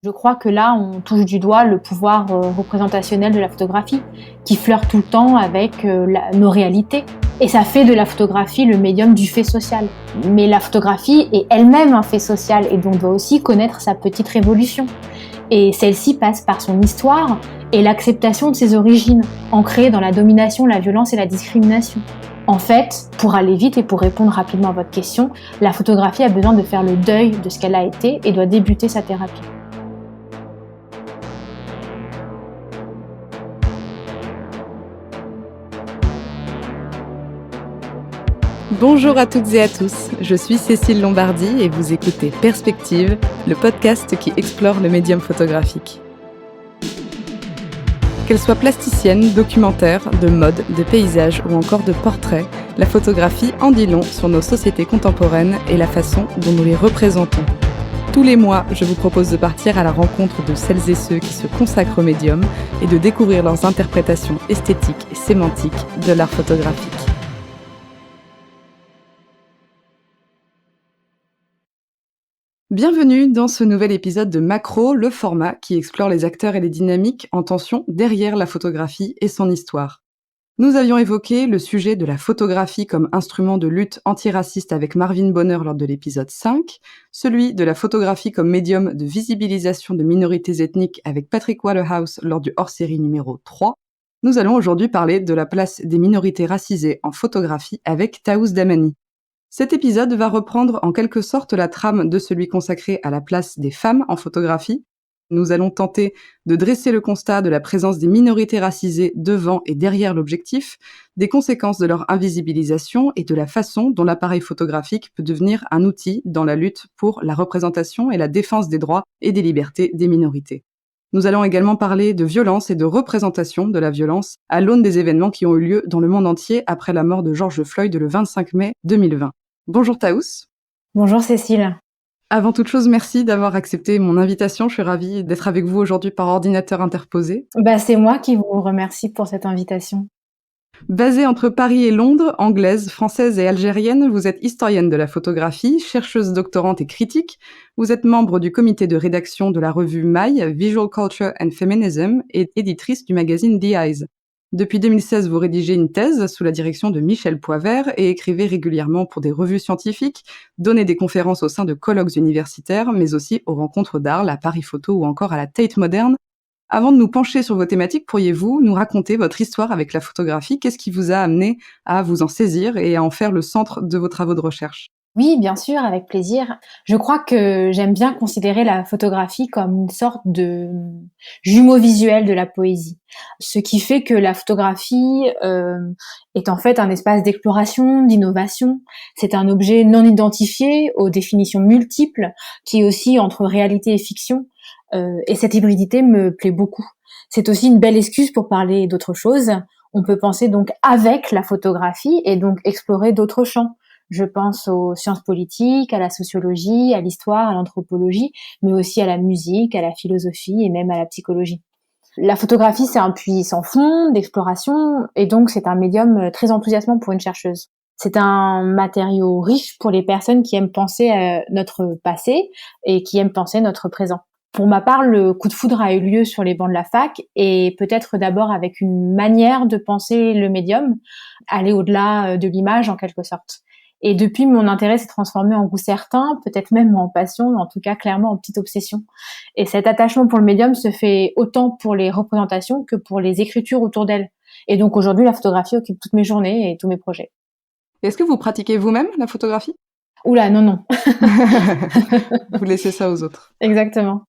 Je crois que là, on touche du doigt le pouvoir représentationnel de la photographie, qui flirte tout le temps avec nos réalités. Et ça fait de la photographie le médium du fait social. Mais la photographie est elle-même un fait social et donc doit aussi connaître sa petite révolution. Et celle-ci passe par son histoire et l'acceptation de ses origines, ancrées dans la domination, la violence et la discrimination. En fait, pour aller vite et pour répondre rapidement à votre question, la photographie a besoin de faire le deuil de ce qu'elle a été et doit débuter sa thérapie. Bonjour à toutes et à tous, je suis Cécile Lombardi et vous écoutez Perspective, le podcast qui explore le médium photographique. Qu'elle soit plasticienne, documentaire, de mode, de paysage ou encore de portrait, la photographie en dit long sur nos sociétés contemporaines et la façon dont nous les représentons. Tous les mois, je vous propose de partir à la rencontre de celles et ceux qui se consacrent au médium et de découvrir leurs interprétations esthétiques et sémantiques de l'art photographique. Bienvenue dans ce nouvel épisode de Macro, le format qui explore les acteurs et les dynamiques en tension derrière la photographie et son histoire. Nous avions évoqué le sujet de la photographie comme instrument de lutte antiraciste avec Marvin Bonner lors de l'épisode 5, celui de la photographie comme médium de visibilisation de minorités ethniques avec Patrick Waterhouse lors du hors-série numéro 3. Nous allons aujourd'hui parler de la place des minorités racisées en photographie avec Taous Damani. Cet épisode va reprendre en quelque sorte la trame de celui consacré à la place des femmes en photographie. Nous allons tenter de dresser le constat de la présence des minorités racisées devant et derrière l'objectif, des conséquences de leur invisibilisation et de la façon dont l'appareil photographique peut devenir un outil dans la lutte pour la représentation et la défense des droits et des libertés des minorités. Nous allons également parler de violence et de représentation de la violence à l'aune des événements qui ont eu lieu dans le monde entier après la mort de George Floyd le 25 mai 2020. Bonjour Taous. Bonjour Cécile. Avant toute chose, merci d'avoir accepté mon invitation. Je suis ravie d'être avec vous aujourd'hui par ordinateur interposé. C'est moi qui vous remercie pour cette invitation. Basée entre Paris et Londres, anglaise, française et algérienne, vous êtes historienne de la photographie, chercheuse doctorante et critique. Vous êtes membre du comité de rédaction de la revue My, Visual Culture and Feminism et éditrice du magazine The Eyes. Depuis 2016, vous rédigez une thèse sous la direction de Michel Poivert et écrivez régulièrement pour des revues scientifiques, donnez des conférences au sein de colloques universitaires, mais aussi aux rencontres d'Arles, à Paris Photo ou encore à la Tate Moderne. Avant de nous pencher sur vos thématiques, pourriez-vous nous raconter votre histoire avec la photographie? Qu'est-ce qui vous a amené à vous en saisir et à en faire le centre de vos travaux de recherche? Oui, bien sûr, avec plaisir. Je crois que j'aime bien considérer la photographie comme une sorte de jumeau visuel de la poésie. Ce qui fait que la photographie est en fait un espace d'exploration, d'innovation. C'est un objet non identifié aux définitions multiples qui oscille entre réalité et fiction. Et cette hybridité me plaît beaucoup. C'est aussi une belle excuse pour parler d'autre chose. On peut penser donc avec la photographie et donc explorer d'autres champs. Je pense aux sciences politiques, à la sociologie, à l'histoire, à l'anthropologie, mais aussi à la musique, à la philosophie et même à la psychologie. La photographie, c'est un puits sans fond d'exploration et donc c'est un médium très enthousiasmant pour une chercheuse. C'est un matériau riche pour les personnes qui aiment penser notre passé et qui aiment penser notre présent. Pour ma part, le coup de foudre a eu lieu sur les bancs de la fac et peut-être d'abord avec une manière de penser le médium, aller au-delà de l'image en quelque sorte. Et depuis, mon intérêt s'est transformé en goût certain, peut-être même en passion, en tout cas clairement en petite obsession. Et cet attachement pour le médium se fait autant pour les représentations que pour les écritures autour d'elles. Et donc aujourd'hui, la photographie occupe toutes mes journées et tous mes projets. Est-ce que vous pratiquez vous-même la photographie? Oula, non. Vous laissez ça aux autres. Exactement.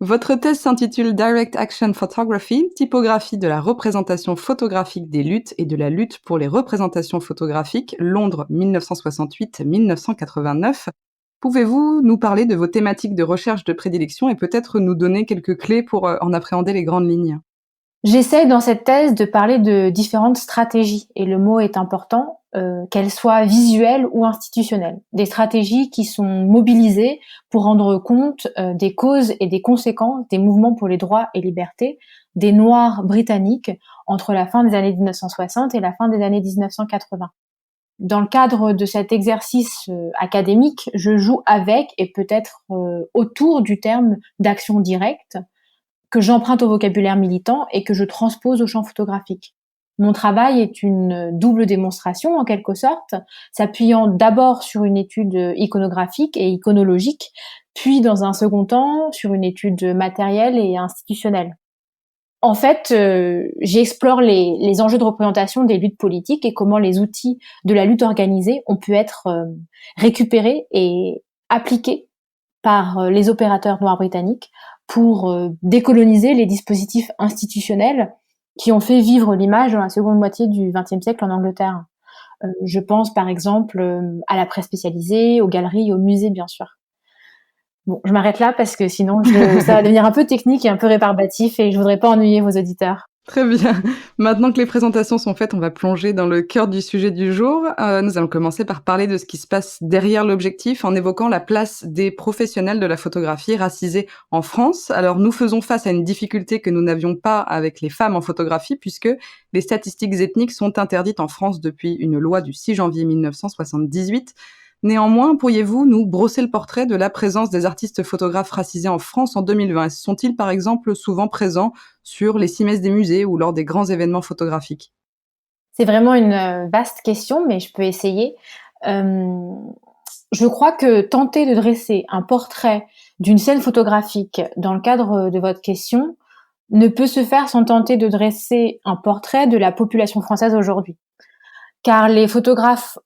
Votre thèse s'intitule Direct Action Photography, typographie de la représentation photographique des luttes et de la lutte pour les représentations photographiques, Londres 1968-1989. Pouvez-vous nous parler de vos thématiques de recherche de prédilection et peut-être nous donner quelques clés pour en appréhender les grandes lignes? J'essaie dans cette thèse de parler de différentes stratégies, et le mot est important, qu'elles soient visuelles ou institutionnelles. Des stratégies qui sont mobilisées pour rendre compte des causes et des conséquences des mouvements pour les droits et libertés des Noirs britanniques entre la fin des années 1960 et la fin des années 1980. Dans le cadre de cet exercice académique, je joue avec et peut-être autour du terme d'action directe que j'emprunte au vocabulaire militant et que je transpose au champ photographique. Mon travail est une double démonstration, en quelque sorte, s'appuyant d'abord sur une étude iconographique et iconologique, puis dans un second temps sur une étude matérielle et institutionnelle. En fait, j'explore les enjeux de représentation des luttes politiques et comment les outils de la lutte organisée ont pu être récupérés et appliqués par les opérateurs noirs britanniques pour décoloniser les dispositifs institutionnels qui ont fait vivre l'image dans la seconde moitié du XXe siècle en Angleterre. Je pense par exemple à la presse spécialisée, aux galeries, aux musées bien sûr. Bon, je m'arrête là parce que sinon ça va devenir un peu technique et un peu rébarbatif et je voudrais pas ennuyer vos auditeurs. Très bien. Maintenant que les présentations sont faites, on va plonger dans le cœur du sujet du jour. Nous allons commencer par parler de ce qui se passe derrière l'objectif en évoquant la place des professionnels de la photographie racisés en France. Alors, nous faisons face à une difficulté que nous n'avions pas avec les femmes en photographie puisque les statistiques ethniques sont interdites en France depuis une loi du 6 janvier 1978. Néanmoins, pourriez-vous nous brosser le portrait de la présence des artistes photographes racisés en France en 2020 ? Sont-ils par exemple souvent présents sur les 6 messes des musées ou lors des grands événements photographiques ? C'est vraiment une vaste question, mais je peux essayer. Je crois que tenter de dresser un portrait d'une scène photographique dans le cadre de votre question ne peut se faire sans tenter de dresser un portrait de la population française aujourd'hui. Car les photographes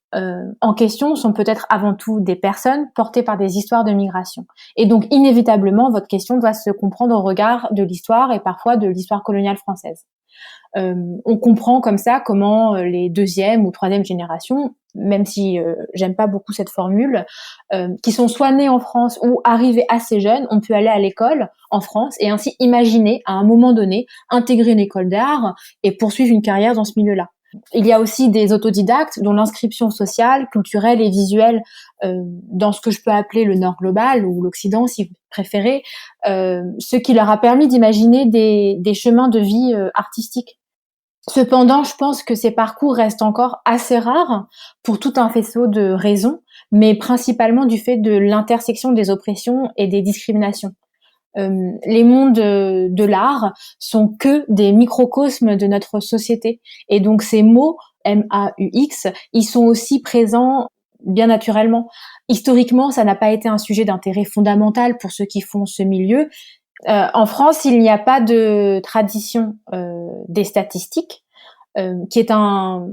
en question sont peut-être avant tout des personnes portées par des histoires de migration. Et donc, inévitablement, votre question doit se comprendre au regard de l'histoire et parfois de l'histoire coloniale française. On comprend comme ça comment les deuxième ou troisième générations, même si j'aime pas beaucoup cette formule, qui sont soit nés en France ou arrivés assez jeunes, ont pu aller à l'école en France et ainsi imaginer à un moment donné intégrer une école d'art et poursuivre une carrière dans ce milieu-là. Il y a aussi des autodidactes dont l'inscription sociale, culturelle et visuelle dans ce que je peux appeler le Nord global ou l'Occident si vous préférez, ce qui leur a permis d'imaginer des chemins de vie artistiques. Cependant, je pense que ces parcours restent encore assez rares pour tout un faisceau de raisons, mais principalement du fait de l'intersection des oppressions et des discriminations. Les mondes de l'art sont que des microcosmes de notre société. Et donc ces mots, M-A-U-X, ils sont aussi présents bien naturellement. Historiquement, ça n'a pas été un sujet d'intérêt fondamental pour ceux qui font ce milieu. En France, il n'y a pas de tradition des statistiques, qui est un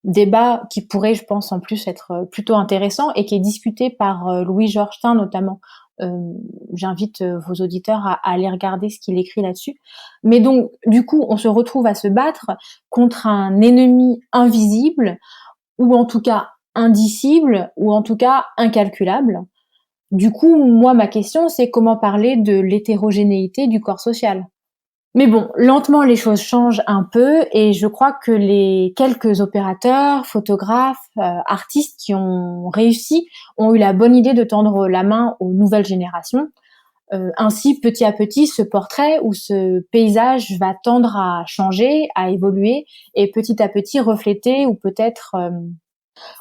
débat qui pourrait, je pense, en plus être plutôt intéressant et qui est discuté par Louis Georgetin notamment. J'invite vos auditeurs à aller regarder ce qu'il écrit là-dessus. Mais donc, du coup, on se retrouve à se battre contre un ennemi invisible, ou en tout cas indicible, ou en tout cas incalculable. Du coup, moi, ma question, c'est comment parler de l'hétérogénéité du corps social. Mais bon, lentement, les choses changent un peu et je crois que les quelques opérateurs, photographes, artistes qui ont réussi ont eu la bonne idée de tendre la main aux nouvelles générations. Ainsi, petit à petit, ce portrait ou ce paysage va tendre à changer, à évoluer et petit à petit refléter ou peut-être,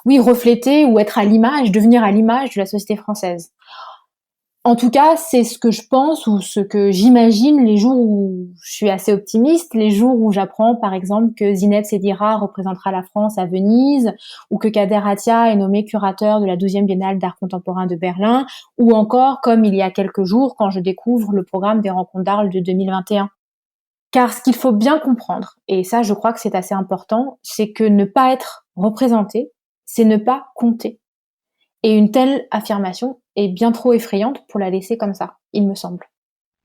refléter ou être à l'image, devenir à l'image de la société française. En tout cas, c'est ce que je pense ou ce que j'imagine les jours où je suis assez optimiste, les jours où j'apprends par exemple que Zineb Sedira représentera la France à Venise ou que Kader Attia est nommé curateur de la 12e Biennale d'art contemporain de Berlin ou encore comme il y a quelques jours quand je découvre le programme des rencontres d'Arles de 2021. Car ce qu'il faut bien comprendre, et ça je crois que c'est assez important, c'est que ne pas être représenté, c'est ne pas compter. Et une telle affirmation est bien trop effrayante pour la laisser comme ça, il me semble.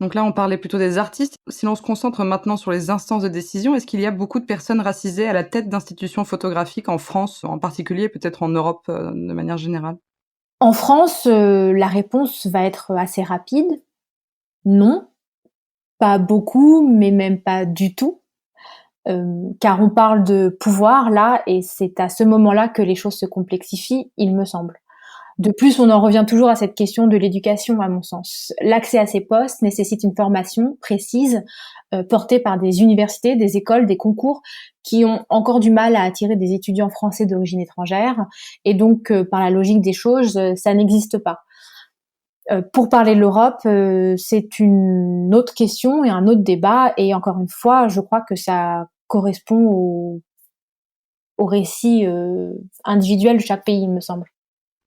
Donc là, on parlait plutôt des artistes. Si l'on se concentre maintenant sur les instances de décision, est-ce qu'il y a beaucoup de personnes racisées à la tête d'institutions photographiques en France, en particulier, peut-être en Europe de manière générale ? En France, la réponse va être assez rapide. Non, pas beaucoup, mais même pas du tout. Car on parle de pouvoir là, et c'est à ce moment-là que les choses se complexifient, il me semble. De plus, on en revient toujours à cette question de l'éducation, à mon sens. L'accès à ces postes nécessite une formation précise, portée par des universités, des écoles, des concours, qui ont encore du mal à attirer des étudiants français d'origine étrangère. Et donc, par la logique des choses, ça n'existe pas. Pour parler de l'Europe, c'est une autre question et un autre débat. Et encore une fois, je crois que ça correspond au récit individuel de chaque pays, il me semble.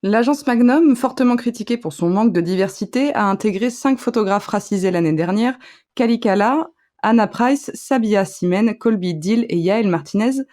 L'agence Magnum, fortement critiquée pour son manque de diversité, a intégré 5 photographes racisés l'année dernière: Kali Kala, Anna Price, Sabia Simen, Colby Deal et Yael Martinez.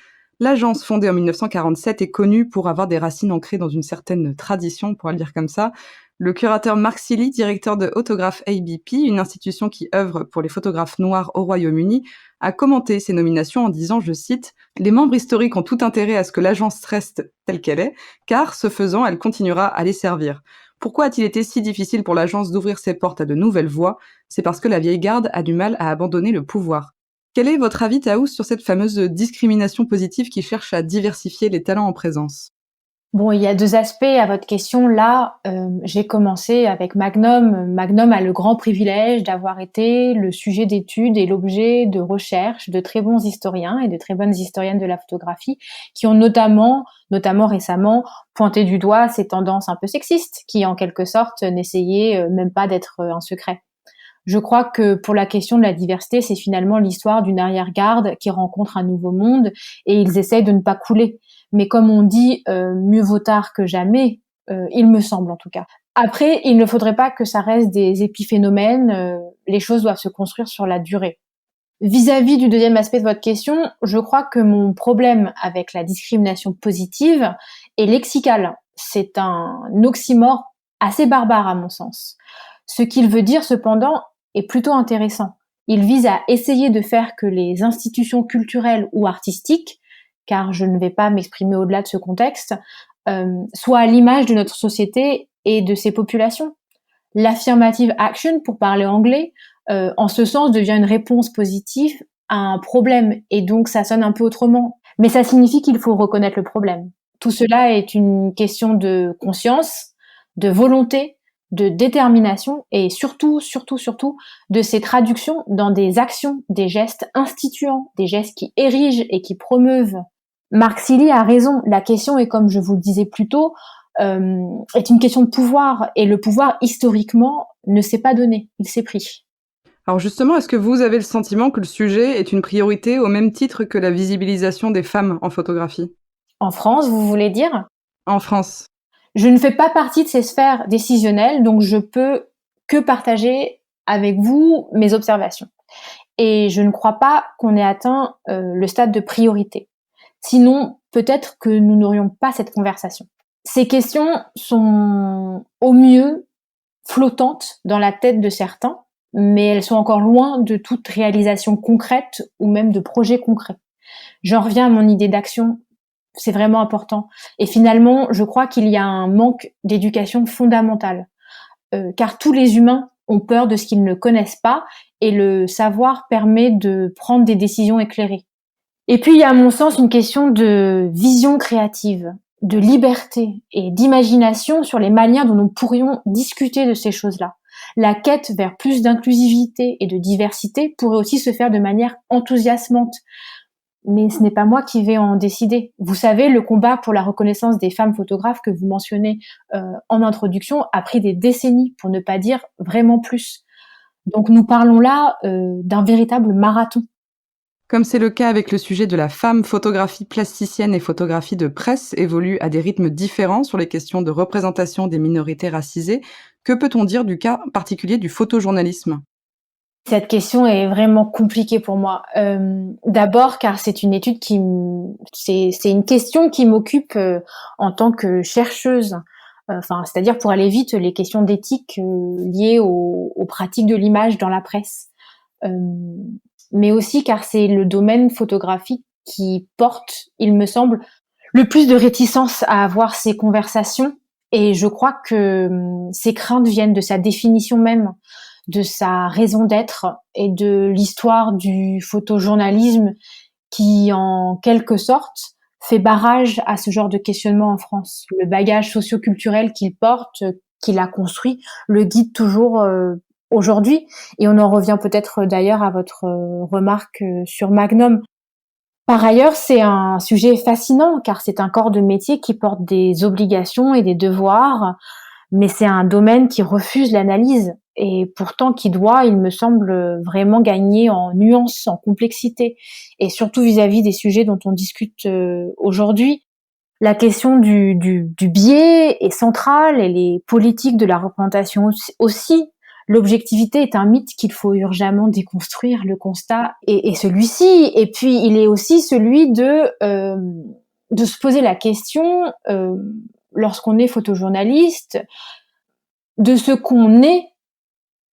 L'agence, fondée en 1947, est connue pour avoir des racines ancrées dans une certaine tradition, on pourra le dire comme ça. Le curateur Mark Seeley, directeur de Autograph ABP, une institution qui œuvre pour les photographes noirs au Royaume-Uni, a commenté ces nominations en disant, je cite, « Les membres historiques ont tout intérêt à ce que l'agence reste telle qu'elle est, car, ce faisant, elle continuera à les servir. Pourquoi a-t-il été si difficile pour l'agence d'ouvrir ses portes à de nouvelles voix? C'est parce que la vieille garde a du mal à abandonner le pouvoir. » Quel est votre avis, Taous, sur cette fameuse discrimination positive qui cherche à diversifier les talents en présence? Bon, il y a 2 aspects à votre question. Là, j'ai commencé avec Magnum. Magnum a le grand privilège d'avoir été le sujet d'étude et l'objet de recherches de très bons historiens et de très bonnes historiennes de la photographie qui ont notamment récemment, pointé du doigt ces tendances un peu sexistes qui, en quelque sorte, n'essayaient même pas d'être un secret. Je crois que pour la question de la diversité, c'est finalement l'histoire d'une arrière-garde qui rencontre un nouveau monde et ils essayent de ne pas couler. Mais comme on dit, mieux vaut tard que jamais, il me semble en tout cas. Après, il ne faudrait pas que ça reste des épiphénomènes, les choses doivent se construire sur la durée. Vis-à-vis du deuxième aspect de votre question, je crois que mon problème avec la discrimination positive est lexical. C'est un oxymore assez barbare à mon sens. Ce qu'il veut dire cependant est plutôt intéressant. Il vise à essayer de faire que les institutions culturelles ou artistiques, car je ne vais pas m'exprimer au-delà de ce contexte, soient à l'image de notre société et de ses populations. L'affirmative action, pour parler anglais, en ce sens devient une réponse positive à un problème, et donc ça sonne un peu autrement. Mais ça signifie qu'il faut reconnaître le problème. Tout cela est une question de conscience, de volonté, de détermination et surtout de ces traductions dans des actions, des gestes instituants, des gestes qui érigent et qui promeuvent. Mark Seeley a raison, la question est, comme je vous le disais plus tôt, est une question de pouvoir, et le pouvoir historiquement ne s'est pas donné, il s'est pris. Alors justement, est-ce que vous avez le sentiment que le sujet est une priorité au même titre que la visibilisation des femmes en photographie? En France, vous voulez dire? En France. Je ne fais pas partie de ces sphères décisionnelles, donc je peux que partager avec vous mes observations. Et je ne crois pas qu'on ait atteint le stade de priorité. Sinon, peut-être que nous n'aurions pas cette conversation. Ces questions sont au mieux flottantes dans la tête de certains, mais elles sont encore loin de toute réalisation concrète ou même de projet concret. J'en reviens à mon idée d'action, c'est vraiment important. Et finalement, je crois qu'il y a un manque d'éducation fondamentale, car tous les humains ont peur de ce qu'ils ne connaissent pas, et le savoir permet de prendre des décisions éclairées. Et puis, il y a à mon sens une question de vision créative, de liberté et d'imagination sur les manières dont nous pourrions discuter de ces choses-là. La quête vers plus d'inclusivité et de diversité pourrait aussi se faire de manière enthousiasmante. Mais ce n'est pas moi qui vais en décider. Vous savez, le combat pour la reconnaissance des femmes photographes que vous mentionnez en introduction a pris des décennies, pour ne pas dire vraiment plus. Donc nous parlons là d'un véritable marathon. Comme c'est le cas avec le sujet de la femme, photographie plasticienne et photographie de presse évoluent à des rythmes différents sur les questions de représentation des minorités racisées. Que peut-on dire du cas particulier du photojournalisme? Cette question est vraiment compliquée pour moi. D'abord car c'est une étude c'est une question qui m'occupe en tant que chercheuse. C'est-à-dire, pour aller vite, les questions d'éthique liées aux pratiques de l'image dans la presse. Mais aussi car c'est le domaine photographique qui porte, il me semble, le plus de réticence à avoir ces conversations. Et je crois que ces craintes viennent de sa définition même, de sa raison d'être et de l'histoire du photojournalisme qui, en quelque sorte, fait barrage à ce genre de questionnement en France. Le bagage socio-culturel qu'il porte, qu'il a construit, le guide toujours aujourd'hui. Et on en revient peut-être d'ailleurs à votre remarque sur Magnum. Par ailleurs, c'est un sujet fascinant car c'est un corps de métier qui porte des obligations et des devoirs, mais c'est un domaine qui refuse l'analyse et pourtant qui doit, il me semble, vraiment gagner en nuance, en complexité et surtout vis-à-vis des sujets dont on discute aujourd'hui. La question du biais est centrale et les politiques de la représentation aussi. L'objectivité est un mythe qu'il faut urgemment déconstruire, le constat est celui-ci. Et puis, il est aussi celui de se poser la question, lorsqu'on est photojournaliste, de ce qu'on est,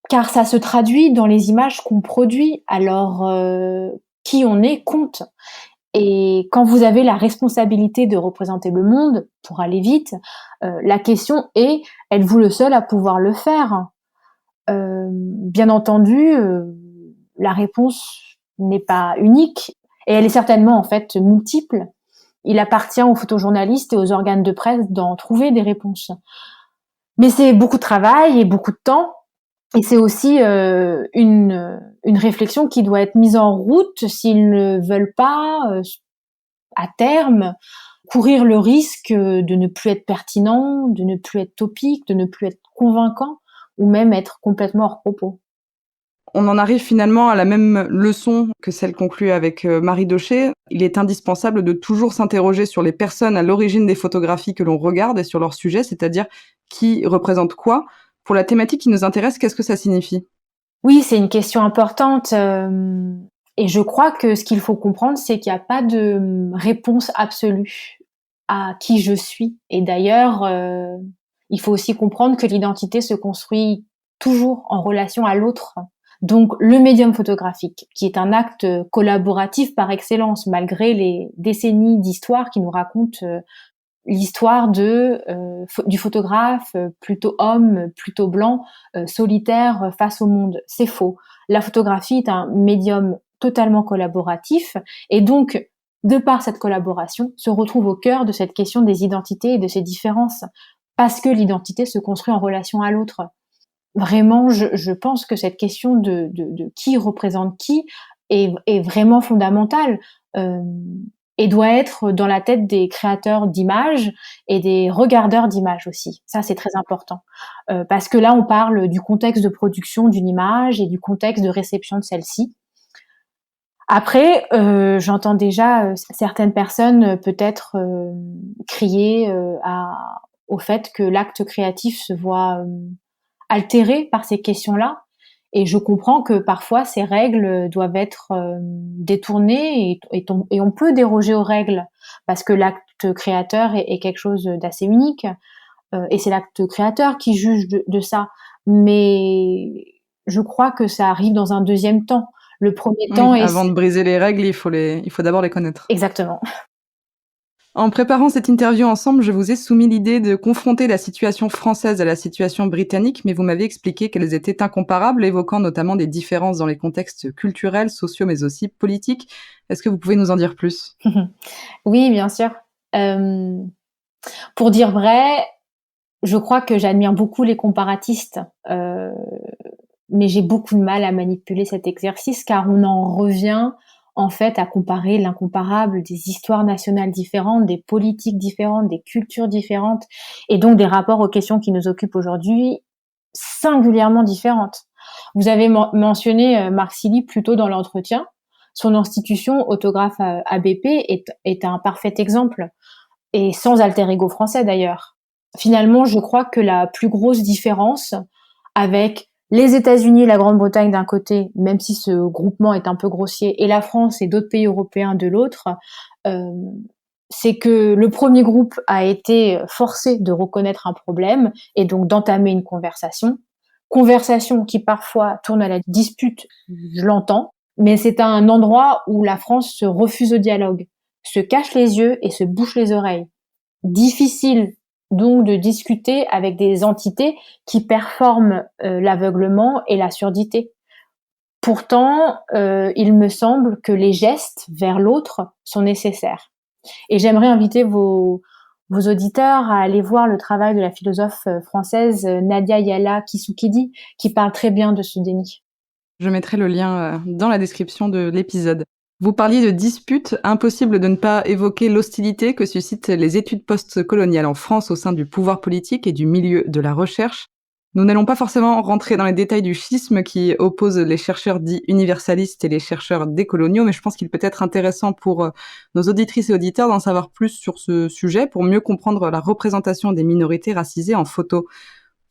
car ça se traduit dans les images qu'on produit. Alors, qui on est compte. Et quand vous avez la responsabilité de représenter le monde, pour aller vite, la question est, êtes-vous le seul à pouvoir le faire? Bien entendu, la réponse n'est pas unique et elle est certainement en fait multiple. Il appartient aux photojournalistes et aux organes de presse d'en trouver des réponses. Mais c'est beaucoup de travail et beaucoup de temps. Et c'est aussi une réflexion qui doit être mise en route s'ils ne veulent pas, à terme, courir le risque de ne plus être pertinent, de ne plus être topique, de ne plus être convaincant, ou même être complètement hors propos. On en arrive finalement à la même leçon que celle conclue avec Marie Daucher. Il est indispensable de toujours s'interroger sur les personnes à l'origine des photographies que l'on regarde et sur leur sujet, c'est-à-dire qui représente quoi. Pour la thématique qui nous intéresse, qu'est-ce que ça signifie? Oui, c'est une question importante. Et je crois que ce qu'il faut comprendre, c'est qu'il n'y a pas de réponse absolue à qui je suis. Et d'ailleurs, il faut aussi comprendre que l'identité se construit toujours en relation à l'autre. Donc, le médium photographique, qui est un acte collaboratif par excellence, malgré les décennies d'histoire qui nous racontent l'histoire du photographe plutôt homme, plutôt blanc, solitaire face au monde. C'est faux. La photographie est un médium totalement collaboratif et donc, de par cette collaboration, se retrouve au cœur de cette question des identités et de ces différences, parce que l'identité se construit en relation à l'autre. Vraiment, je pense que cette question de qui représente qui est vraiment fondamentale. Et doit être dans la tête des créateurs d'images et des regardeurs d'images aussi. Ça, c'est très important. Parce que là, on parle du contexte de production d'une image et du contexte de réception de celle-ci. Après, j'entends déjà certaines personnes peut-être crier au fait que l'acte créatif se voit altéré par ces questions-là. Et je comprends que parfois ces règles doivent être détournées et on peut déroger aux règles parce que l'acte créateur est quelque chose d'assez unique et c'est l'acte créateur qui juge de ça. Mais je crois que ça arrive dans un deuxième temps. Le premier temps Oui, est avant de briser les règles, il faut d'abord les connaître. exactement. En préparant cette interview ensemble, je vous ai soumis l'idée de confronter la situation française à la situation britannique, mais vous m'avez expliqué qu'elles étaient incomparables, évoquant notamment des différences dans les contextes culturels, sociaux, mais aussi politiques. Est-ce que vous pouvez nous en dire plus? Oui, bien sûr. Pour dire vrai, je crois que j'admire beaucoup les comparatistes, mais j'ai beaucoup de mal à manipuler cet exercice car on en revient en fait à comparer l'incomparable, des histoires nationales différentes, des politiques différentes, des cultures différentes et donc des rapports aux questions qui nous occupent aujourd'hui singulièrement différentes. Vous avez mentionné Marc Silly plus tôt dans l'entretien. Son institution, Autographe ABP, est un parfait exemple et sans alter ego français d'ailleurs. Finalement, je crois que la plus grosse différence avec les États-Unis et la Grande-Bretagne d'un côté, même si ce groupement est un peu grossier, et la France et d'autres pays européens de l'autre, c'est que le premier groupe a été forcé de reconnaître un problème et donc d'entamer une conversation qui parfois tourne à la dispute, je l'entends, mais c'est un endroit où la France se refuse au dialogue, se cache les yeux et se bouche les oreilles. Difficile donc de discuter avec des entités qui performent l'aveuglement et la surdité. Pourtant, il me semble que les gestes vers l'autre sont nécessaires. Et j'aimerais inviter vos auditeurs à aller voir le travail de la philosophe française Nadia Yala Kisuokidi, qui parle très bien de ce déni. Je mettrai le lien dans la description de l'épisode. Vous parliez de disputes, impossible de ne pas évoquer l'hostilité que suscitent les études post-coloniales en France au sein du pouvoir politique et du milieu de la recherche. Nous n'allons pas forcément rentrer dans les détails du schisme qui oppose les chercheurs dits universalistes et les chercheurs décoloniaux, mais je pense qu'il peut être intéressant pour nos auditrices et auditeurs d'en savoir plus sur ce sujet pour mieux comprendre la représentation des minorités racisées en photo.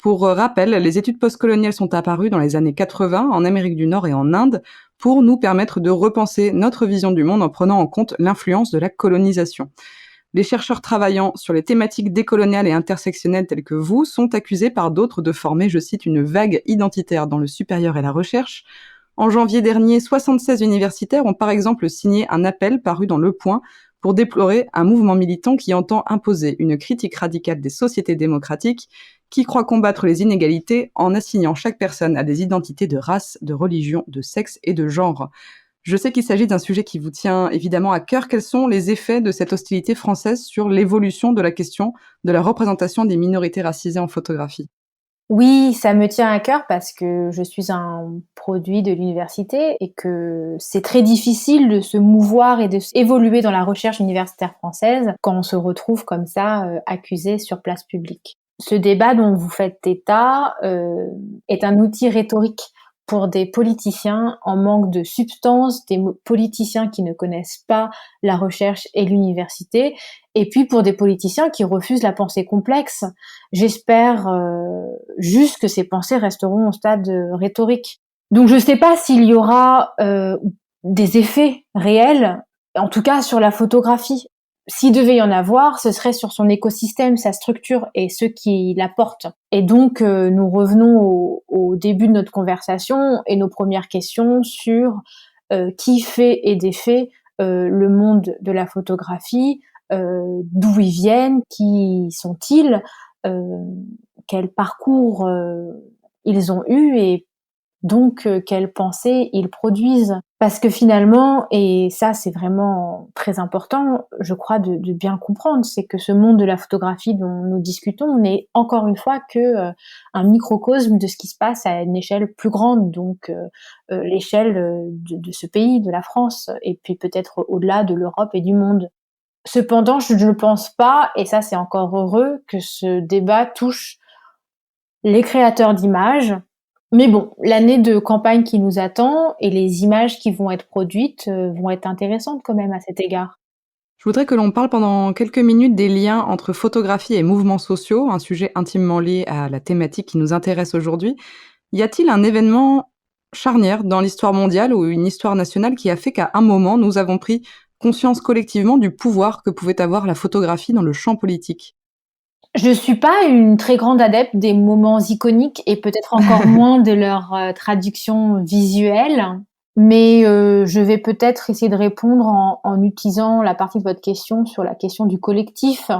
Pour rappel, les études postcoloniales sont apparues dans les années 80 en Amérique du Nord et en Inde pour nous permettre de repenser notre vision du monde en prenant en compte l'influence de la colonisation. Les chercheurs travaillant sur les thématiques décoloniales et intersectionnelles telles que vous sont accusés par d'autres de former, je cite, une vague identitaire dans le supérieur et la recherche. En janvier dernier, 76 universitaires ont par exemple signé un appel paru dans Le Point pour déplorer un mouvement militant qui entend imposer une critique radicale des sociétés démocratiques qui croit combattre les inégalités en assignant chaque personne à des identités de race, de religion, de sexe et de genre. Je sais qu'il s'agit d'un sujet qui vous tient évidemment à cœur. Quels sont les effets de cette hostilité française sur l'évolution de la question de la représentation des minorités racisées en photographie ? Oui, ça me tient à cœur parce que je suis un produit de l'université et que c'est très difficile de se mouvoir et de évoluer dans la recherche universitaire française quand on se retrouve comme ça accusé sur place publique. Ce débat dont vous faites état est un outil rhétorique pour des politiciens en manque de substance, des politiciens qui ne connaissent pas la recherche et l'université, et puis pour des politiciens qui refusent la pensée complexe. J'espère juste que ces pensées resteront au stade rhétorique. Donc je ne sais pas s'il y aura des effets réels, en tout cas sur la photographie. S'il devait y en avoir, ce serait sur son écosystème, sa structure et ceux qui la portent. Et donc, nous revenons au début de notre conversation et nos premières questions sur qui fait et défait le monde de la photographie, d'où ils viennent, qui sont-ils, quel parcours ils ont eu et donc quelles pensées ils produisent. Parce que finalement, et ça c'est vraiment très important, je crois de bien comprendre, c'est que ce monde de la photographie dont nous discutons n'est encore une fois que un microcosme de ce qui se passe à une échelle plus grande, donc l'échelle de ce pays, de la France, et puis peut-être au-delà de l'Europe et du monde. Cependant, je ne pense pas, et ça c'est encore heureux, que ce débat touche les créateurs d'images. Mais bon, l'année de campagne qui nous attend et les images qui vont être produites vont être intéressantes quand même à cet égard. Je voudrais que l'on parle pendant quelques minutes des liens entre photographie et mouvements sociaux, un sujet intimement lié à la thématique qui nous intéresse aujourd'hui. Y a-t-il un événement charnière dans l'histoire mondiale ou une histoire nationale qui a fait qu'à un moment, nous avons pris conscience collectivement du pouvoir que pouvait avoir la photographie dans le champ politique ? Je suis pas une très grande adepte des moments iconiques et peut-être encore moins de leur traduction visuelle, mais je vais peut-être essayer de répondre en utilisant la partie de votre question sur la question du collectif.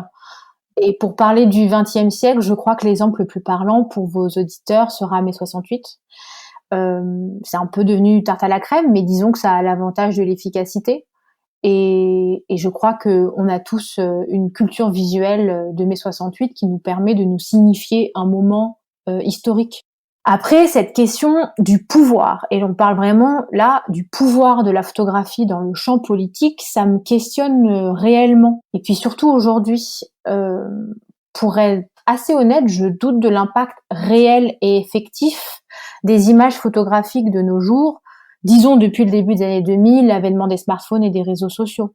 Et pour parler du XXe siècle, je crois que l'exemple le plus parlant pour vos auditeurs sera mai 68. C'est un peu devenu tarte à la crème, mais disons que ça a l'avantage de l'efficacité. Et je crois qu'on a tous une culture visuelle de mai 68 qui nous permet de nous signifier un moment historique. Après, cette question du pouvoir, et on parle vraiment là du pouvoir de la photographie dans le champ politique, ça me questionne réellement. Et puis surtout aujourd'hui, pour être assez honnête, je doute de l'impact réel et effectif des images photographiques de nos jours, disons depuis le début des années 2000, l'avènement des smartphones et des réseaux sociaux.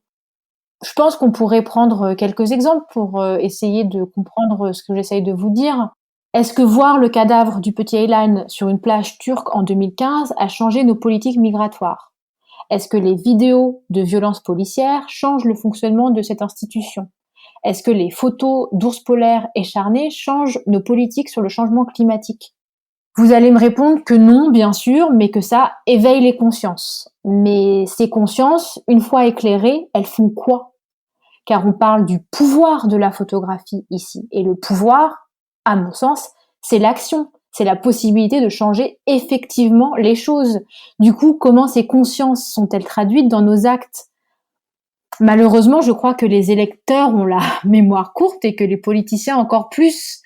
Je pense qu'on pourrait prendre quelques exemples pour essayer de comprendre ce que j'essaye de vous dire. Est-ce que voir le cadavre du petit Aylan sur une plage turque en 2015 a changé nos politiques migratoires ? Est-ce que les vidéos de violences policières changent le fonctionnement de cette institution ? Est-ce que les photos d'ours polaires écharnés changent nos politiques sur le changement climatique ? Vous allez me répondre que non, bien sûr, mais que ça éveille les consciences. Mais ces consciences, une fois éclairées, elles font quoi ? Car on parle du pouvoir de la photographie ici. Et le pouvoir, à mon sens, c'est l'action. C'est la possibilité de changer effectivement les choses. Du coup, comment ces consciences sont-elles traduites dans nos actes ? Malheureusement, je crois que les électeurs ont la mémoire courte et que les politiciens encore plus.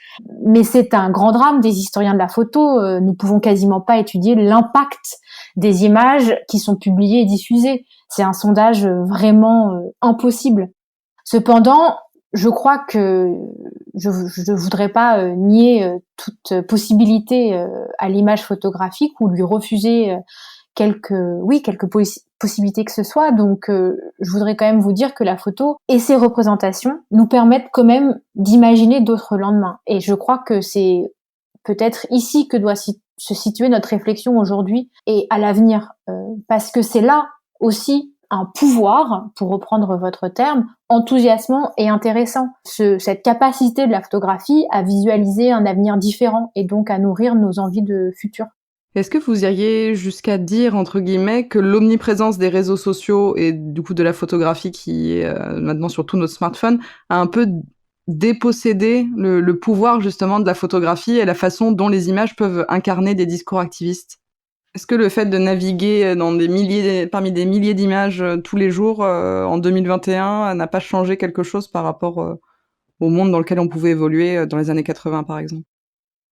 Mais c'est un grand drame des historiens de la photo. Nous pouvons quasiment pas étudier l'impact des images qui sont publiées et diffusées. C'est un sondage vraiment impossible. Cependant, je crois que je voudrais pas nier toute possibilité à l'image photographique ou lui refuser quelques possibilités que ce soit. Donc, je voudrais quand même vous dire que la photo et ses représentations nous permettent quand même d'imaginer d'autres lendemains. Et je crois que c'est peut-être ici que doit se situer notre réflexion aujourd'hui et à l'avenir, parce que c'est là aussi un pouvoir, pour reprendre votre terme, enthousiasmant et intéressant. Cette capacité de la photographie à visualiser un avenir différent et donc à nourrir nos envies de futur. Est-ce que vous iriez jusqu'à dire, entre guillemets, que l'omniprésence des réseaux sociaux et du coup de la photographie qui est maintenant sur tous nos smartphones a un peu dépossédé le pouvoir justement de la photographie et la façon dont les images peuvent incarner des discours activistes? Est-ce que le fait de naviguer dans parmi des milliers d'images tous les jours en 2021 n'a pas changé quelque chose par rapport au monde dans lequel on pouvait évoluer dans les années 80 par exemple?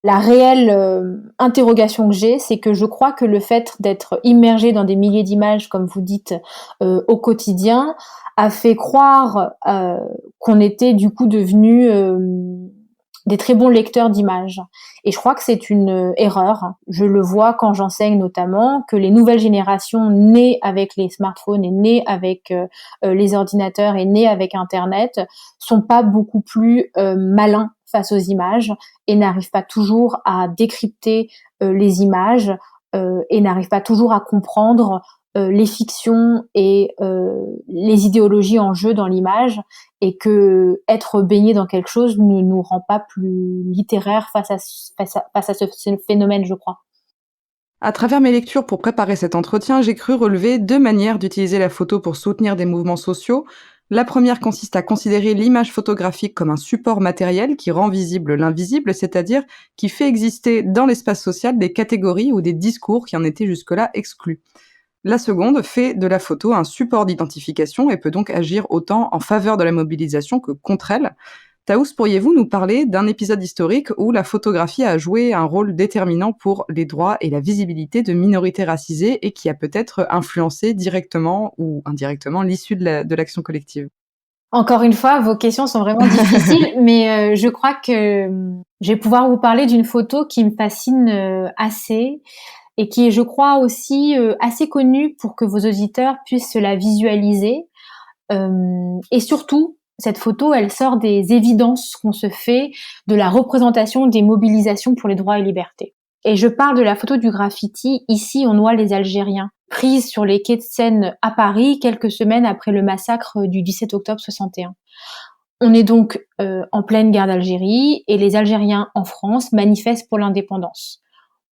La réelle interrogation que j'ai, c'est que je crois que le fait d'être immergé dans des milliers d'images, comme vous dites, au quotidien, a fait croire qu'on était du coup devenus des très bons lecteurs d'images. Et je crois que c'est une erreur. Je le vois quand j'enseigne notamment, que les nouvelles générations nées avec les smartphones et nées avec les ordinateurs et nées avec Internet sont pas beaucoup plus malins face aux images et n'arrivent pas toujours à décrypter les images et n'arrivent pas toujours à comprendre les fictions et les idéologies en jeu dans l'image, et que être baigné dans quelque chose ne nous rend pas plus littéraires face à ce phénomène, je crois. À travers mes lectures pour préparer cet entretien, j'ai cru relever deux manières d'utiliser la photo pour soutenir des mouvements sociaux. La première consiste à considérer l'image photographique comme un support matériel qui rend visible l'invisible, c'est-à-dire qui fait exister dans l'espace social des catégories ou des discours qui en étaient jusque-là exclus. La seconde fait de la photo un support d'identification et peut donc agir autant en faveur de la mobilisation que contre elle. Taous, pourriez-vous nous parler d'un épisode historique où la photographie a joué un rôle déterminant pour les droits et la visibilité de minorités racisées et qui a peut-être influencé directement ou indirectement l'issue de l'action collective? Encore une fois, vos questions sont vraiment difficiles, mais je crois que je vais pouvoir vous parler d'une photo qui me fascine assez et qui est, je crois, aussi assez connue pour que vos auditeurs puissent la visualiser. Et surtout, cette photo, elle sort des évidences qu'on se fait de la représentation des mobilisations pour les droits et libertés. Et je parle de la photo du graffiti « Ici, on noie les Algériens », prise sur les quais de Seine à Paris quelques semaines après le massacre du 17 octobre 61. On est donc en pleine guerre d'Algérie et les Algériens en France manifestent pour l'indépendance.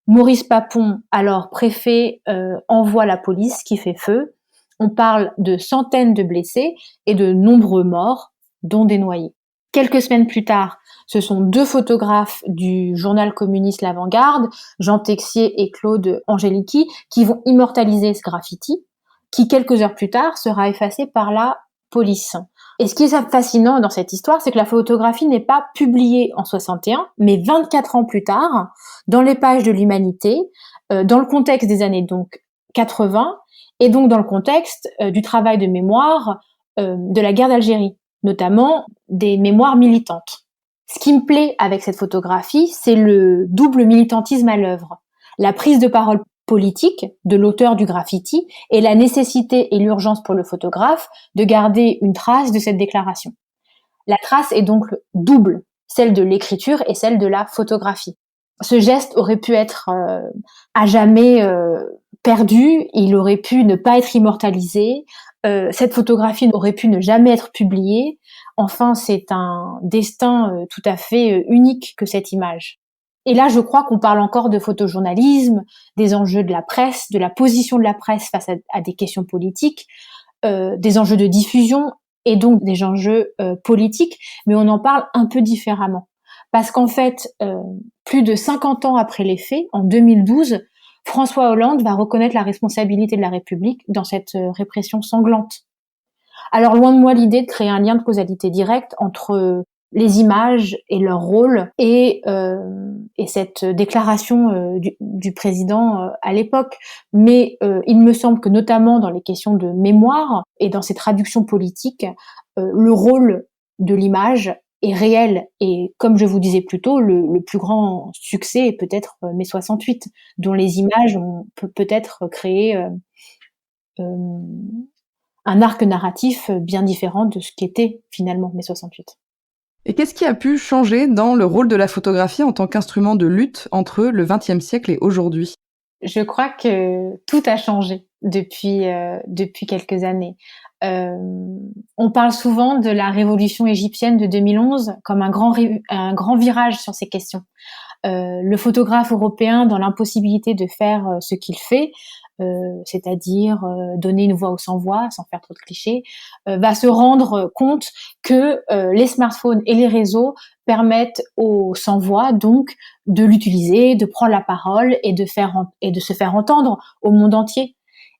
Maurice Papon, alors préfet, envoie la police qui fait feu. On parle de centaines de blessés et de nombreux morts, dont des noyés. Quelques semaines plus tard, ce sont deux photographes du journal communiste L'Avant-Garde, Jean Texier et Claude Angéliqui, qui vont immortaliser ce graffiti, qui quelques heures plus tard sera effacé par la police. Et ce qui est fascinant dans cette histoire, c'est que la photographie n'est pas publiée en 61, mais 24 ans plus tard, dans les pages de l'Humanité, dans le contexte des années donc 80, et donc dans le contexte du travail de mémoire de la guerre d'Algérie, notamment des mémoires militantes. Ce qui me plaît avec cette photographie, c'est le double militantisme à l'œuvre. La prise de parole politique de l'auteur du graffiti et la nécessité et l'urgence pour le photographe de garder une trace de cette déclaration. La trace est donc double, celle de l'écriture et celle de la photographie. Ce geste aurait pu être à jamais perdu, il aurait pu ne pas être immortalisé, cette photographie aurait pu ne jamais être publiée. Enfin, c'est un destin tout à fait unique que cette image. Et là, je crois qu'on parle encore de photojournalisme, des enjeux de la presse, de la position de la presse face à des questions politiques, des enjeux de diffusion et donc des enjeux politiques, mais on en parle un peu différemment. Parce qu'en fait, plus de 50 ans après les faits, en 2012, François Hollande va reconnaître la responsabilité de la République dans cette répression sanglante. Alors loin de moi l'idée de créer un lien de causalité directe entre les images et leur rôle et cette déclaration du président à l'époque. Mais il me semble que notamment dans les questions de mémoire et dans ces traductions politiques, le rôle de l'image est réel. Et comme je vous disais plus tôt, le plus grand succès est peut-être mai 68, dont les images ont peut-être créé un arc narratif bien différent de ce qu'était finalement mai 68. Et qu'est-ce qui a pu changer dans le rôle de la photographie en tant qu'instrument de lutte entre le XXe siècle et aujourd'hui? Je crois que tout a changé depuis quelques années. On parle souvent de la révolution égyptienne de 2011 comme un grand virage sur ces questions. Le photographe européen, dans l'impossibilité de faire ce qu'il fait, c'est-à-dire donner une voix aux sans-voix, sans faire trop de clichés, va se rendre compte que les smartphones et les réseaux permettent aux sans-voix donc de l'utiliser, de prendre la parole et de se faire entendre au monde entier.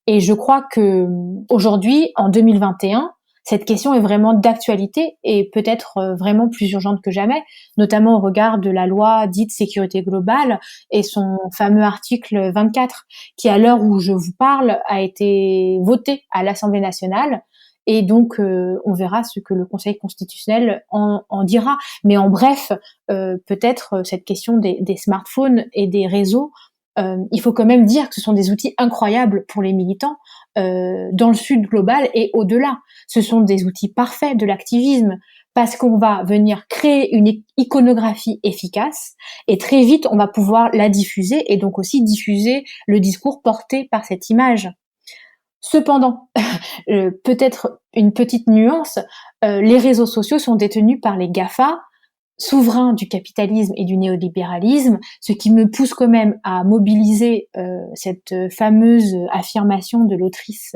Et je crois que aujourd'hui, en 2021, cette question est vraiment d'actualité et peut-être vraiment plus urgente que jamais, notamment au regard de la loi dite sécurité globale et son fameux article 24, qui à l'heure où je vous parle a été voté à l'Assemblée nationale. Et donc, on verra ce que le Conseil constitutionnel en dira. Mais en bref, peut-être cette question des smartphones et des réseaux, il faut quand même dire que ce sont des outils incroyables pour les militants dans le Sud global et au-delà. Ce sont des outils parfaits de l'activisme parce qu'on va venir créer une iconographie efficace et très vite on va pouvoir la diffuser et donc aussi diffuser le discours porté par cette image. Cependant, peut-être une petite nuance, les réseaux sociaux sont détenus par les GAFA, souverain du capitalisme et du néolibéralisme, ce qui me pousse quand même à mobiliser cette fameuse affirmation de l'autrice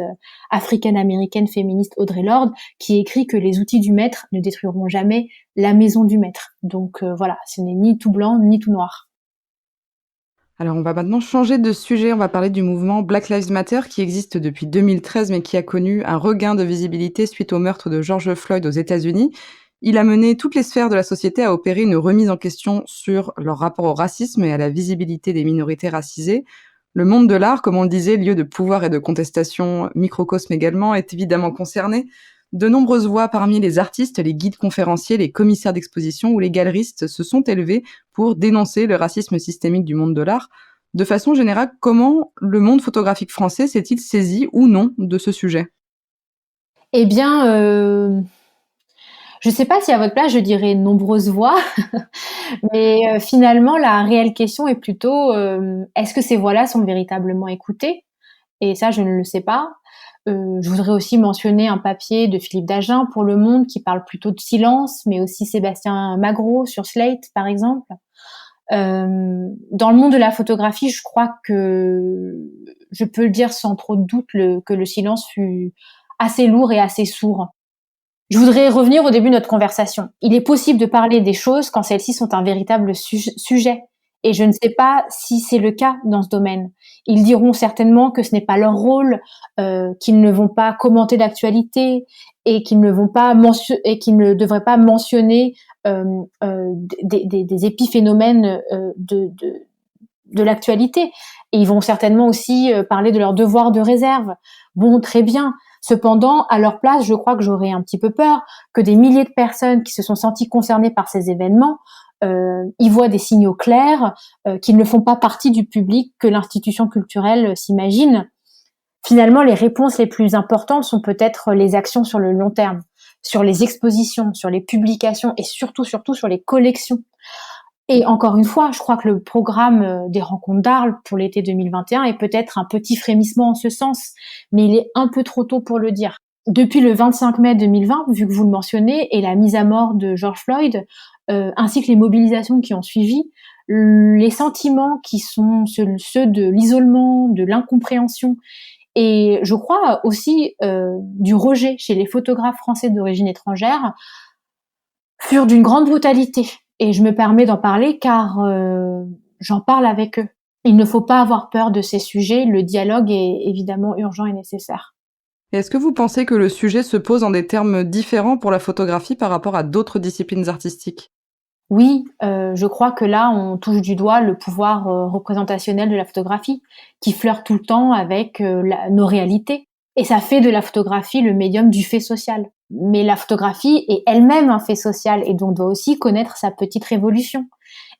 africaine-américaine féministe Audre Lorde, qui écrit que les outils du maître ne détruiront jamais la maison du maître. Donc voilà, ce n'est ni tout blanc ni tout noir. Alors on va maintenant changer de sujet, on va parler du mouvement Black Lives Matter qui existe depuis 2013 mais qui a connu un regain de visibilité suite au meurtre de George Floyd aux États-Unis. Il a mené toutes les sphères de la société à opérer une remise en question sur leur rapport au racisme et à la visibilité des minorités racisées. Le monde de l'art, comme on le disait, lieu de pouvoir et de contestation, microcosme également, est évidemment concerné. De nombreuses voix parmi les artistes, les guides conférenciers, les commissaires d'exposition ou les galeristes se sont élevés pour dénoncer le racisme systémique du monde de l'art. De façon générale, comment le monde photographique français s'est-il saisi ou non de ce sujet? Eh bien, je ne sais pas si à votre place je dirais nombreuses voix, mais finalement la réelle question est plutôt est-ce que ces voix-là sont véritablement écoutées? Et ça, je ne le sais pas. Je voudrais aussi mentionner un papier de Philippe Dagen pour Le Monde qui parle plutôt de silence, mais aussi Sébastien Magro sur Slate, par exemple. Dans le monde de la photographie, je crois que je peux le dire sans trop de doute que le silence fut assez lourd et assez sourd. Je voudrais revenir au début de notre conversation. Il est possible de parler des choses quand celles-ci sont un véritable sujet. Et je ne sais pas si c'est le cas dans ce domaine. Ils diront certainement que ce n'est pas leur rôle, qu'ils ne vont pas commenter d'actualité et qu'ils ne devraient pas mentionner des épiphénomènes de l'actualité. Et ils vont certainement aussi parler de leur devoir de réserve. Bon, très bien. Cependant, à leur place, je crois que j'aurais un petit peu peur que des milliers de personnes qui se sont senties concernées par ces événements y voient des signaux clairs qu'ils ne font pas partie du public que l'institution culturelle s'imagine. Finalement, les réponses les plus importantes sont peut-être les actions sur le long terme, sur les expositions, sur les publications et surtout sur les collections. Et encore une fois, je crois que le programme des rencontres d'Arles pour l'été 2021 est peut-être un petit frémissement en ce sens, mais il est un peu trop tôt pour le dire. Depuis le 25 mai 2020, vu que vous le mentionnez, et la mise à mort de George Floyd, ainsi que les mobilisations qui ont suivi, les sentiments qui sont ceux de l'isolement, de l'incompréhension, et je crois aussi du rejet chez les photographes français d'origine étrangère, furent d'une grande brutalité. Et je me permets d'en parler car j'en parle avec eux. Il ne faut pas avoir peur de ces sujets, le dialogue est évidemment urgent et nécessaire. Et est-ce que vous pensez que le sujet se pose en des termes différents pour la photographie par rapport à d'autres disciplines artistiques? Oui, je crois que là, on touche du doigt le pouvoir, représentationnel de la photographie, qui flirte tout le temps avec, nos réalités et ça fait de la photographie le médium du fait social. Mais la photographie est elle-même un fait social et donc doit aussi connaître sa petite révolution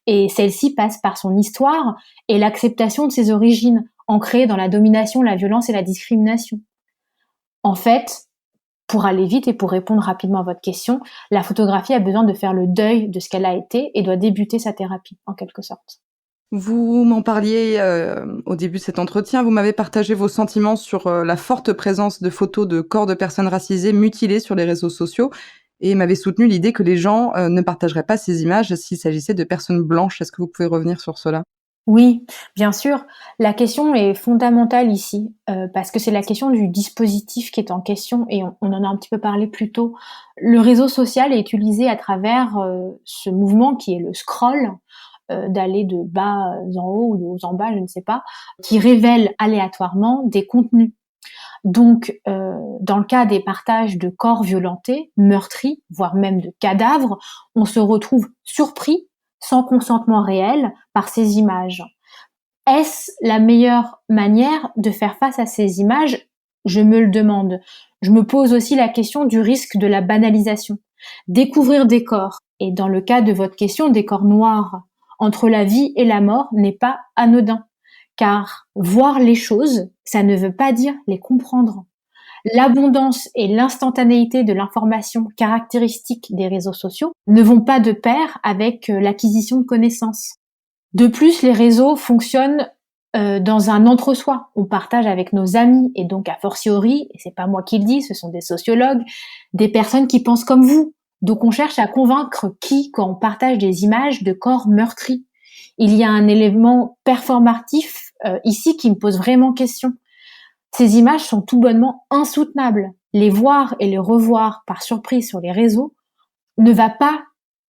et celle-ci passe par son histoire et l'acceptation de ses origines, ancrées dans la domination, la violence et la discrimination. En fait, pour aller vite et pour répondre rapidement à votre question, la photographie a besoin de faire le deuil de ce qu'elle a été et doit débuter sa thérapie, en quelque sorte. Vous m'en parliez, au début de cet entretien, vous m'avez partagé vos sentiments sur, la forte présence de photos de corps de personnes racisées mutilées sur les réseaux sociaux et m'avez soutenu l'idée que les gens, ne partageraient pas ces images s'il s'agissait de personnes blanches. Est-ce que vous pouvez revenir sur cela? Oui, bien sûr, la question est fondamentale ici, parce que c'est la question du dispositif qui est en question et on en a un petit peu parlé plus tôt. Le réseau social est utilisé à travers, ce mouvement qui est le scroll, d'aller de bas en haut ou de haut en bas, je ne sais pas, qui révèle aléatoirement des contenus. Donc, dans le cas des partages de corps violentés, meurtris, voire même de cadavres, on se retrouve surpris, sans consentement réel, par ces images. Est-ce la meilleure manière de faire face à ces images? Je me le demande. Je me pose aussi la question du risque de la banalisation. Découvrir des corps, et dans le cas de votre question, des corps noirs, entre la vie et la mort n'est pas anodin. Car voir les choses, ça ne veut pas dire les comprendre. L'abondance et l'instantanéité de l'information caractéristiques des réseaux sociaux ne vont pas de pair avec l'acquisition de connaissances. De plus, les réseaux fonctionnent dans un entre-soi. On partage avec nos amis et donc a fortiori, et c'est pas moi qui le dis, ce sont des sociologues, des personnes qui pensent comme vous. Donc on cherche à convaincre qui quand on partage des images de corps meurtris. Il y a un élément performatif ici qui me pose vraiment question. Ces images sont tout bonnement insoutenables. Les voir et les revoir par surprise sur les réseaux ne va pas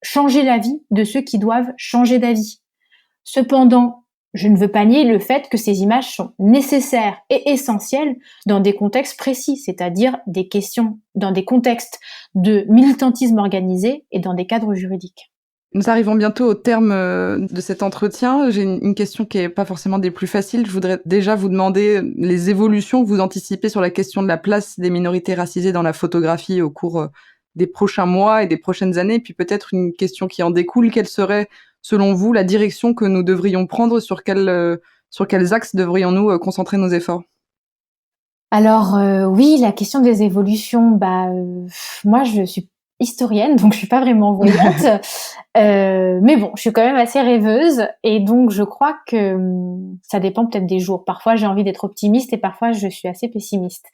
changer la vie de ceux qui doivent changer d'avis. Cependant, je ne veux pas nier le fait que ces images sont nécessaires et essentielles dans des contextes précis, c'est-à-dire des questions, dans des contextes de militantisme organisé et dans des cadres juridiques. Nous arrivons bientôt au terme, de cet entretien. J'ai une question qui est pas forcément des plus faciles. Je voudrais déjà vous demander les évolutions que vous anticipez sur la question de la place des minorités racisées dans la photographie au cours, des prochains mois et des prochaines années. Et puis peut-être une question qui en découle, quelle serait, selon vous, la direction que nous devrions prendre? Sur quels axes devrions-nous, concentrer nos efforts? Alors oui, la question des évolutions, moi je suis historienne, donc je suis pas vraiment voyante, mais bon, je suis quand même assez rêveuse et donc je crois que, ça dépend peut-être des jours. Parfois j'ai envie d'être optimiste et parfois je suis assez pessimiste.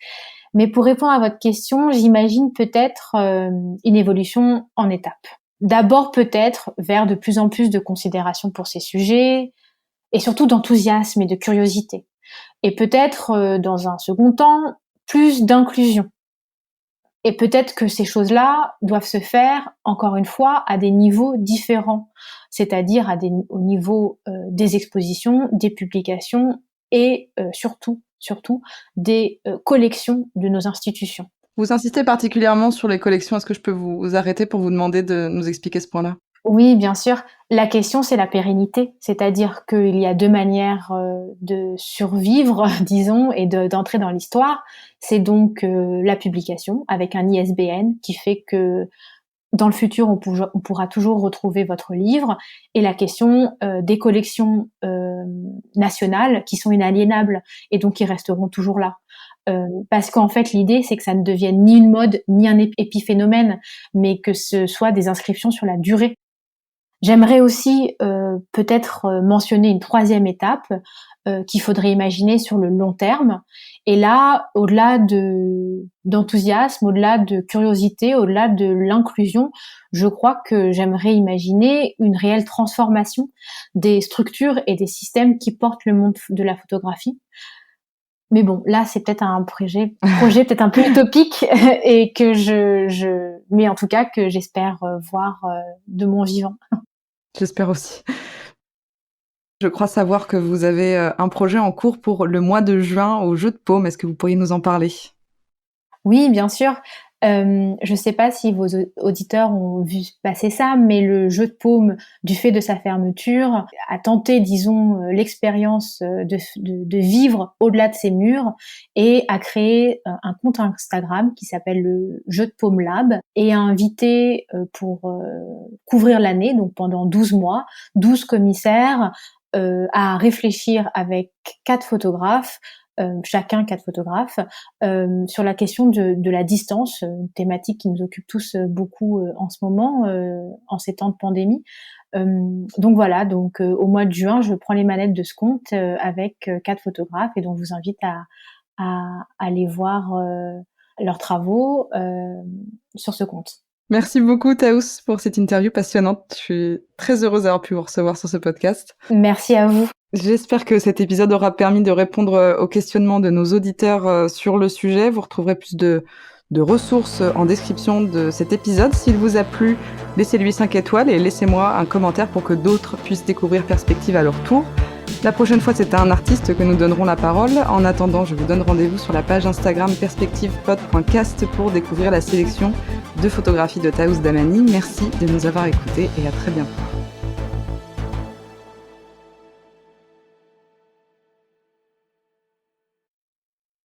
Mais pour répondre à votre question, j'imagine peut-être, une évolution en étapes. D'abord peut-être vers de plus en plus de considération pour ces sujets et surtout d'enthousiasme et de curiosité. Et peut-être, dans un second temps, plus d'inclusion. Et peut-être que ces choses-là doivent se faire, encore une fois, à des niveaux différents, c'est-à-dire au niveau, des expositions, des publications et surtout des, collections de nos institutions. Vous insistez particulièrement sur les collections. Est-ce que je peux vous arrêter pour vous demander de nous expliquer ce point-là? Oui, bien sûr. La question, c'est la pérennité, c'est-à-dire qu'il y a 2 manières, de survivre, disons, et d'entrer dans l'histoire. C'est donc, la publication avec un ISBN qui fait que, dans le futur, on pourra toujours retrouver votre livre et la question, des collections, nationales qui sont inaliénables et donc qui resteront toujours là. Parce qu'en fait, l'idée, c'est que ça ne devienne ni une mode, ni un épiphénomène, mais que ce soit des inscriptions sur la durée. J'aimerais aussi, peut-être, mentionner une troisième étape, qu'il faudrait imaginer sur le long terme et là, au-delà d'enthousiasme, au-delà de curiosité, au-delà de l'inclusion, je crois que j'aimerais imaginer une réelle transformation des structures et des systèmes qui portent le monde de la photographie. Mais bon, là, c'est peut-être un projet peut-être un peu utopique et que mais en tout cas que j'espère, voir, de mon vivant. J'espère aussi. Je crois savoir que vous avez, un projet en cours pour le mois de juin au Jeux de Paume. Est-ce que vous pourriez nous en parler? Oui, bien sûr. Je ne sais pas si vos auditeurs ont vu passer ça, mais le Jeu de Paume, du fait de sa fermeture, a tenté, disons, l'expérience, de vivre au-delà de ses murs et a créé, un compte Instagram qui s'appelle le Jeu de Paume Lab et a invité, pour, couvrir l'année, donc pendant 12 mois, 12 commissaires, à réfléchir avec 4 photographes, chacun 4 photographes, sur la question de la distance, une thématique qui nous occupe tous beaucoup en ce moment, en ces temps de pandémie. Donc voilà, au mois de juin, je prends les manettes de ce compte avec 4 photographes et donc je vous invite à aller voir leurs travaux sur ce compte. Merci beaucoup Taous pour cette interview passionnante. Je suis très heureuse d'avoir pu vous recevoir sur ce podcast. Merci à vous. J'espère que cet épisode aura permis de répondre aux questionnements de nos auditeurs sur le sujet. Vous retrouverez plus de ressources en description de cet épisode. S'il vous a plu, laissez-lui 5 étoiles et laissez-moi un commentaire pour que d'autres puissent découvrir Perspective à leur tour. La prochaine fois, c'est à un artiste que nous donnerons la parole. En attendant, je vous donne rendez-vous sur la page Instagram perspectivepod.cast pour découvrir la sélection de photographies de Taous Damani. Merci de nous avoir écoutés et à très bientôt.